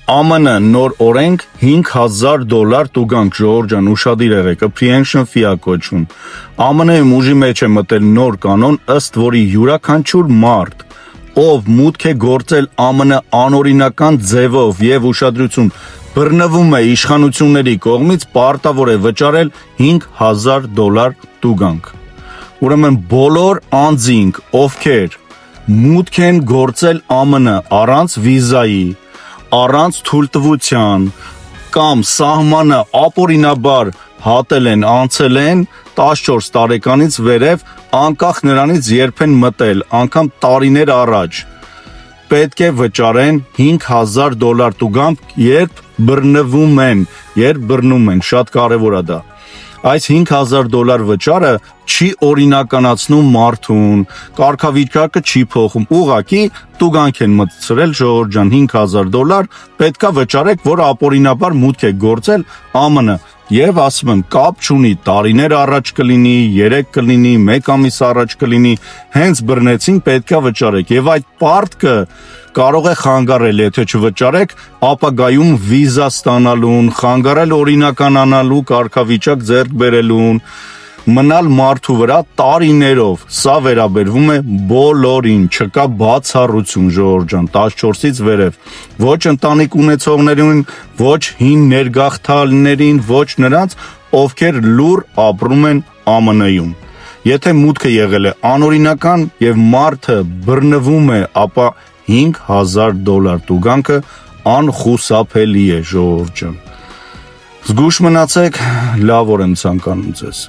ԱՄՆ նոր օրենք $5,000 տուգանք Ժողովուրդ ջան ուշադիր եղեք, apprehension fee-ա կոչվում։ ԱՄՆ-ում ուժի մեջ է մտել նոր կանոն, ըստ որի յուրաքանչյուր մարդ, ով մուտք է գործել ԱՄՆ անօրինական ձևով եւ ուշադրություն բռնվում է իշխանությունների կողմից, պարտավոր է վճարել $5,000 տուգանք։ Ուրեմն բոլոր անձինք, ովքեր մուտք են գործել ԱՄՆ առանց վիզայի, առանց թույլտվության կամ սահմանը ապօրինաբար հատել են, անցել են 14 տարեկանից վերև, անկախ նրանից երբ են մտել, անգամ տարիներ առաջ, պետք է վճարեն $5,000 տուգանք, երբ բռնում են, շատ կարևոր է դա։ Այս $5,000 վճարը չի օրինականացնում մարդուն, կարգավիճակը չի փոխում, ուղղակի տուգանք են մտցրել Ժողովուրդ ջան $5,000 պետքա վճարեք, որ ապօրինաբար մուտք է գործել ԱՄՆ եւ ասում եմ կապ չունի տարիներ առաջ կլինի, 3 կլինի, 1 ամիս առաջ կլինի, հենց բռնեցին պետքա վճարեք եւ այդ պարտքը կարող է խանգարել, եթե չվճարեք, ապագայում վիզա ստանալուն, խանգարել օրինականանալու կարգավիճակ ձեռք բերելուն, մնալ մարդու վրա տարիներով, սա վերաբերվում է բոլորին, չկա բացառություն Ժողովուրդ ջան, 14-ից վերև, ոչ ընտանիք ունեցողներին, ոչ հին ներգաղթալներին, ոչ նրանց, ովքեր լուռ ապրում են ԱՄՆ-ում։ Եթե մուտքը եղել է անօրինական եւ մարդը բռնվում է, ապա $5,000 տուգանքը անխուսափելի է Ժողովուրդ ջան։ Զգույշ մնացեք, լավ օր եմ ցանկանում ձեզ։